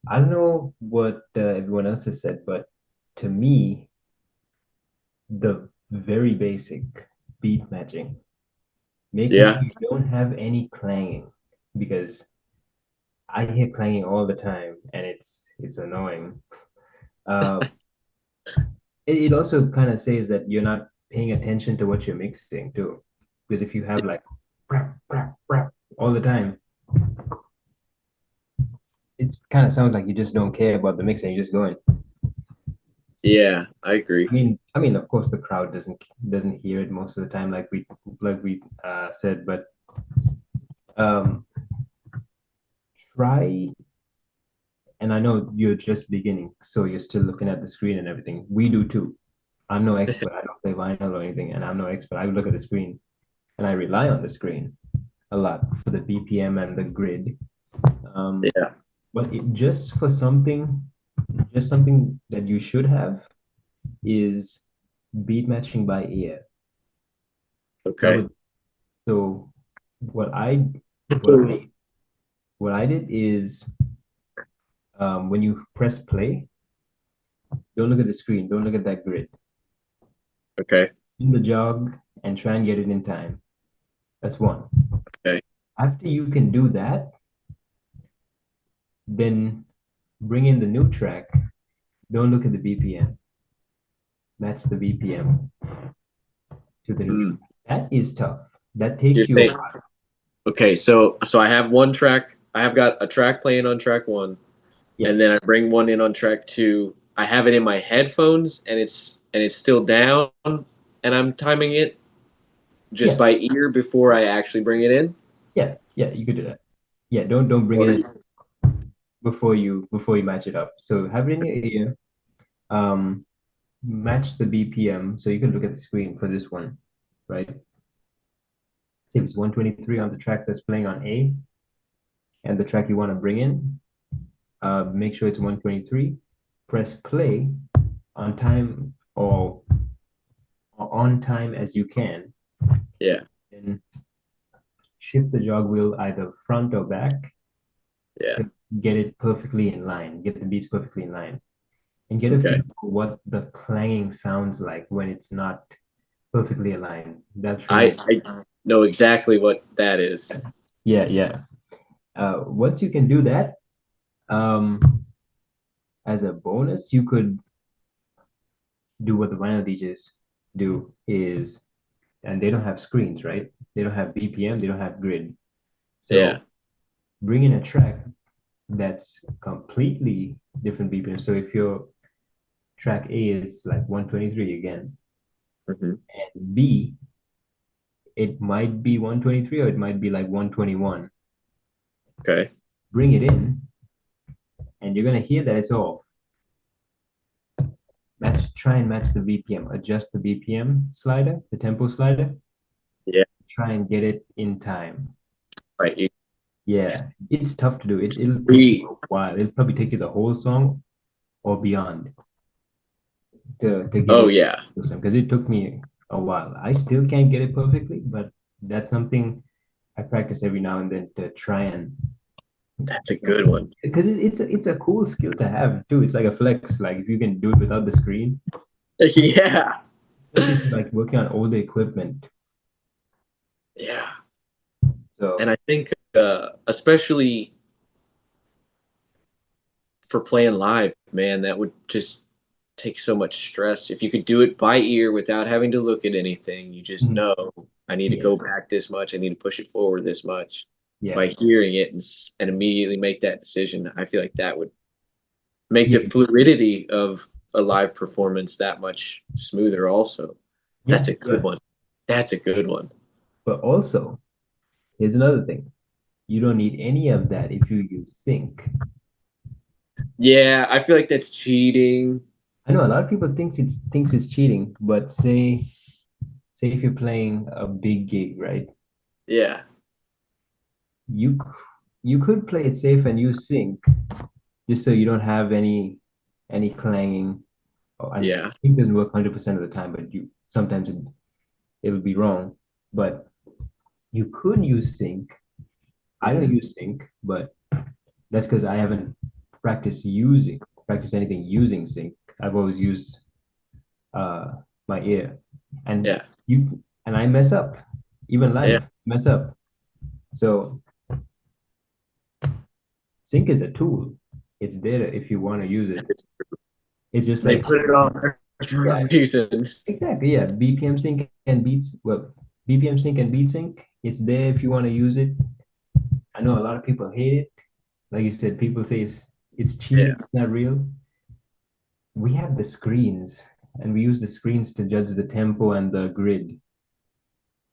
I don't know what everyone else has said, but to me, the very basic beat matching, making sure Yeah. you don't have any clanging, because I hear clanging all the time and it's annoying. Uh, it also kind of says that you're not paying attention to what you're mixing too, because if you have like brap, brap, brap all the time, it kind of sounds like you just don't care about the mix and you're just going. Yeah, I agree. I mean, of course, the crowd doesn't hear it most of the time, like we said, but um, try. And I know you're just beginning, so you're still looking at the screen and everything. We do too. I'm no expert. I don't play vinyl or anything, and I'm no expert. I look at the screen and I rely on the screen a lot for the BPM and the grid. Um, Yeah. but just something that you should have is beat matching by ear. That Okay. would so what I what I what I did is when you press play, don't look at the screen, don't look at that grid. Okay. In the jog and try and get it in time. That's one. Okay. After you can do that, then bring in the new track. Don't look at the BPM. Match the BPM to the new track. Mm. That is tough. That You're takes you a saying, while. okay, so I have one track. I have got a track playing on track one, Yeah. and then I bring one in on track two. I have it in my headphones, and it's still down, and I'm timing it just Yeah. by ear before I actually bring it in. Yeah. Yeah. You could do that. Yeah. Don't bring Or it in before you match it up. So have it in your ear. Um, match the BPM so you can look at the screen for this one, right? Say it's 123 on the track that's playing on A, and the track you want to bring in, make sure it's 123. Press play on time or on time as you can, Yeah. and shift the jog wheel either front or back Yeah. to get it perfectly in line, get the beats perfectly in line, and get a Okay. feel for what the clanging sounds like when it's not perfectly aligned. That's I really, I know exactly what that is. yeah, yeah. Once you can do that, um, as a bonus, you could do what the vinyl DJs do is and they don't have screens, right? They don't have BPM, they don't have grid. Yeah. So bring in a track that's completely different BPM. So if your track A is like 123 again, Hmm. and B, it might be 123 or it might be like 121. Okay. Bring it in, and you're gonna hear that it's off. Try and match the BPM, adjust the BPM slider, the tempo slider, Yeah. try and get it in time. Right. You Yeah, it's tough to do. It'll take read. you a while. It'll probably take you the whole song or beyond to get Oh it yeah. because it took me a while. I still can't get it perfectly, but that's something I practice every now and then to try and That's a good one. because it's a cool skill to have too. It's like a flex. Like if you can do it without the screen, Yeah. especially if you're like working on older equipment. Yeah. And So I think especially for playing live, man, that would just take so much stress. If you could do it by ear without having to look at anything, you just mhm, know I need to yeah, go back this much, I need to push it forward this much. yeah, By hearing it and immediately make that decision, I feel like that would make the yeah, fluidity of a live performance that much smoother also. That's yeah, a good yeah. one. That's a good one. But also, here's another thing. You don't need any of that if you use sync. Yeah, I feel like that's cheating. I know a lot of people thinks it's cheating, but say if you're playing a big gig, right? Yeah, You you could play it safe and use sync just so you don't have any clanging. Oh, and yeah. sync doesn't work 100% of the time, but you sometimes it'll be wrong. But you could use sync. I don't Hmm. use sync, but that's because I haven't practiced anything using sync. I've always used uh my ear, and Yeah, I mess up, even yeah. live mess up. So sync is a tool. It's there if you want to use it. It's just They like put it on there for a yeah, reason. exactly yeah. BPM sync and beats well, BPM sync and beat sync. It's there if you want to use it. I know a lot of people hate it. Like you said, people say it's Yeah, cheating. It's not real. We have the screens, and we use the screens to judge the tempo and the grid.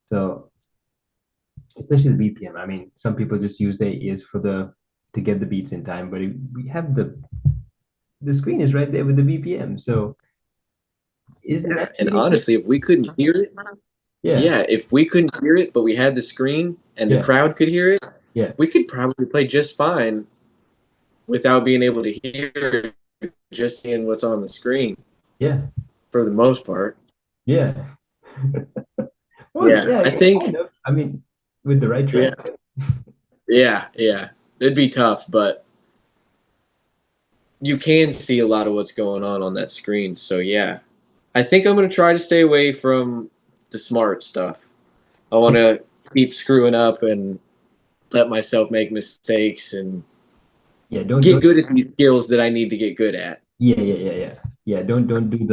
So especially the BPM. I mean, some people just use their ears for the to get the beats in time, but we have the screen is right there with the BPM. So isn't yeah. that And cheating? honestly, if we couldn't hear it, Yeah, yeah, if we couldn't hear it, but we had the screen and the yeah, crowd could hear it, yeah, we could probably play just fine without being able to hear it, just seeing what's on the screen yeah, for the most part. yeah. Well, Yeah, yeah, I yeah, kind think, of. I mean, with the right yeah, track. yeah, yeah. It'd be tough, but you can see a lot of what's going on that screen. So, yeah, I think I'm going to try to stay away from the smart stuff. I want Yeah, to keep screwing up and let myself make mistakes and yeah. get good at these skills that I need to get good at. Yeah, yeah, yeah, yeah. Yeah, don't do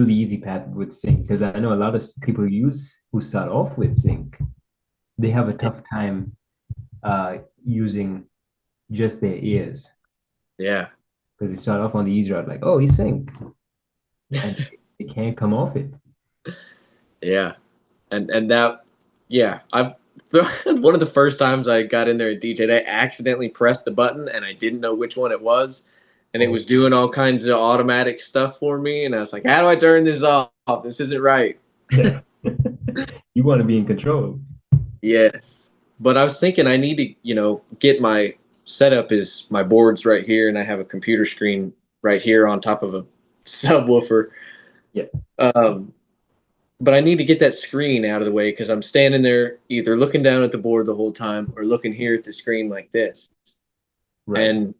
the easy path with sync because I know a lot of people who start off with sync, they have a tough time using just their ears Yeah. because they start off on the easy route, like, oh, he's sync, and they can't come off it. Yeah. And that, yeah, I've one of the first times I got in there and DJed, I accidentally pressed the button and I didn't know which one it was, and it Oh, was doing all kinds of automatic stuff for me, and I was like, how do I turn this off? This isn't right. yeah. You want to be in control. Yes. But I was thinking I need to, get my setup is my board's right here and I have a computer screen right here on top of a subwoofer. Yeah, Um, but I need to get that screen out of the way because I'm standing there either looking down at the board the whole time or looking here at the screen like this. right. And,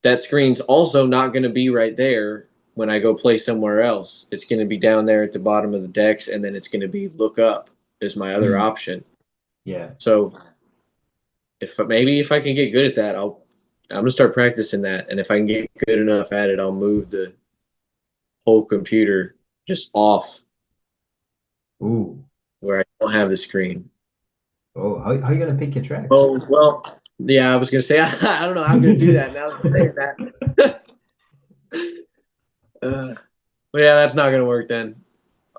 that screen's also not going to be right there when I go play somewhere else. It's going to be down there at the bottom of the decks, and then it's going to be look up is my other Mm, option. yeah, So if I can get good at that, I'm gonna start practicing that. And if I can get good enough at it, I'll move the whole computer just off Ooh. where I don't have the screen. Oh, how you gonna pick your tracks? Oh, well, yeah, I was gonna say I don't know how I'm gonna do that now that you're saying that. But yeah, that's not gonna work then.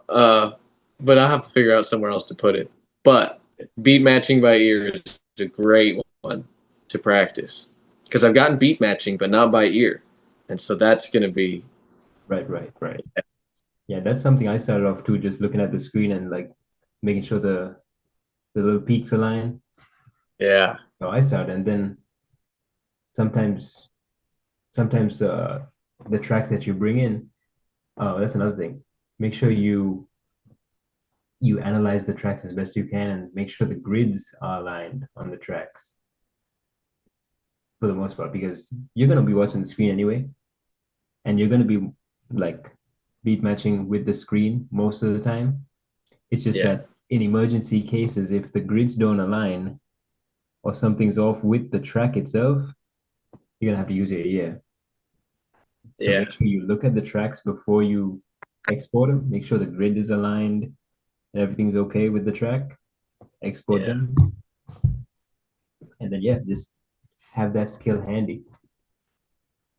Uh, but I'll have to figure out somewhere else to put it. But beat matching by ear is a great one to practice because I've gotten beat matching, but not by ear, and so that's gonna be Right. Yeah, that's something I started off too, just looking at the screen and like making sure the little peaks align. yeah, So I started, and then sometimes sometimes the tracks that you bring in, oh, that's another thing. Make sure you analyze the tracks as best you can and make sure the grids are aligned on the tracks for the most part, because you're gonna be watching the screen anyway, and you're gonna be like beat matching with the screen most of the time. It's just yeah, that in emergency cases, if the grids don't align or something's off with the track itself, you're gonna have to use your ear. So yeah, make sure you look at the tracks before you export them. Make sure the grid is aligned and everything's okay with the track. Export yeah. them, and then yeah, just have that skill handy.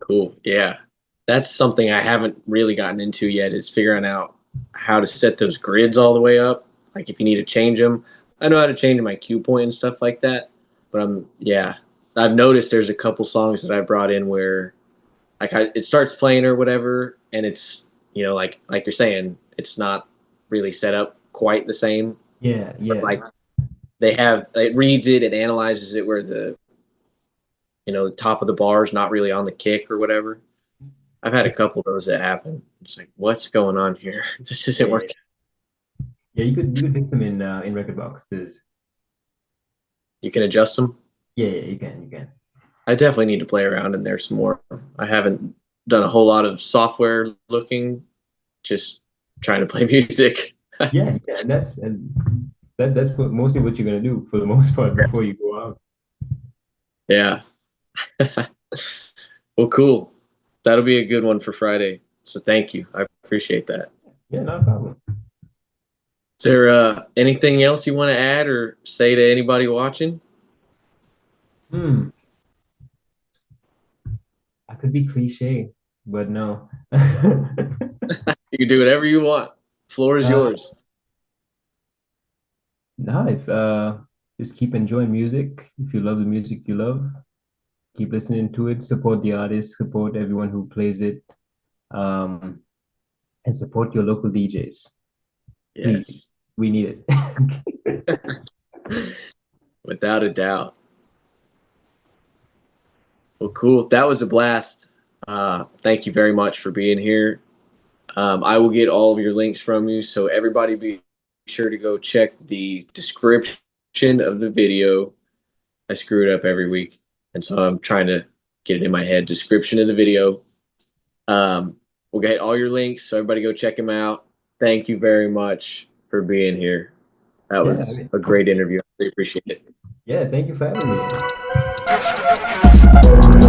Cool. Yeah. That's something I haven't really gotten into yet is figuring out how to set those grids all the way up. Like if you need to change them. I know how to change my cue point and stuff like that. But yeah. I've noticed there's a couple songs that I brought in where it starts playing or whatever, and it's, like you're saying, it's not really set up quite the same. But Yeah. like it reads it, it analyzes it where the top of the bar is not really on the kick or whatever. I've had a couple of those that happen. It's like, what's going on here? This isn't Yeah, working. yeah. You could fix them in Rekordbox. There's You can adjust them. yeah, you can. I definitely need to play around in there some more. I haven't done a whole lot of software looking, just trying to play music. Yeah, that's mostly what you're gonna do for the most part before you go out. Yeah. Well, cool. That'll be a good one for Friday. So thank you. I appreciate that. Yeah, not a problem. Is there anything else you want to add or say to anybody watching? Hmm. I could be cliche, but no. You can do whatever you want. Floor is uh, yours. no, if just keep enjoying music. If you love the music you love, keep listening to it. Support the artist, support everyone who plays it, um, and support your local DJs. Please, Yes. we need it. Without a doubt. Well, cool. That was a blast. Thank you very much for being here. I will get all of your links from you. So everybody be sure to go check the description of the video. I screw it up every week. And so I'm trying to get it in my head. Description of the video. We'll get all your links. So everybody go check them out. Thank you very much for being here. That Yeah, was a great interview. I really appreciate it. yeah. Thank you for having me.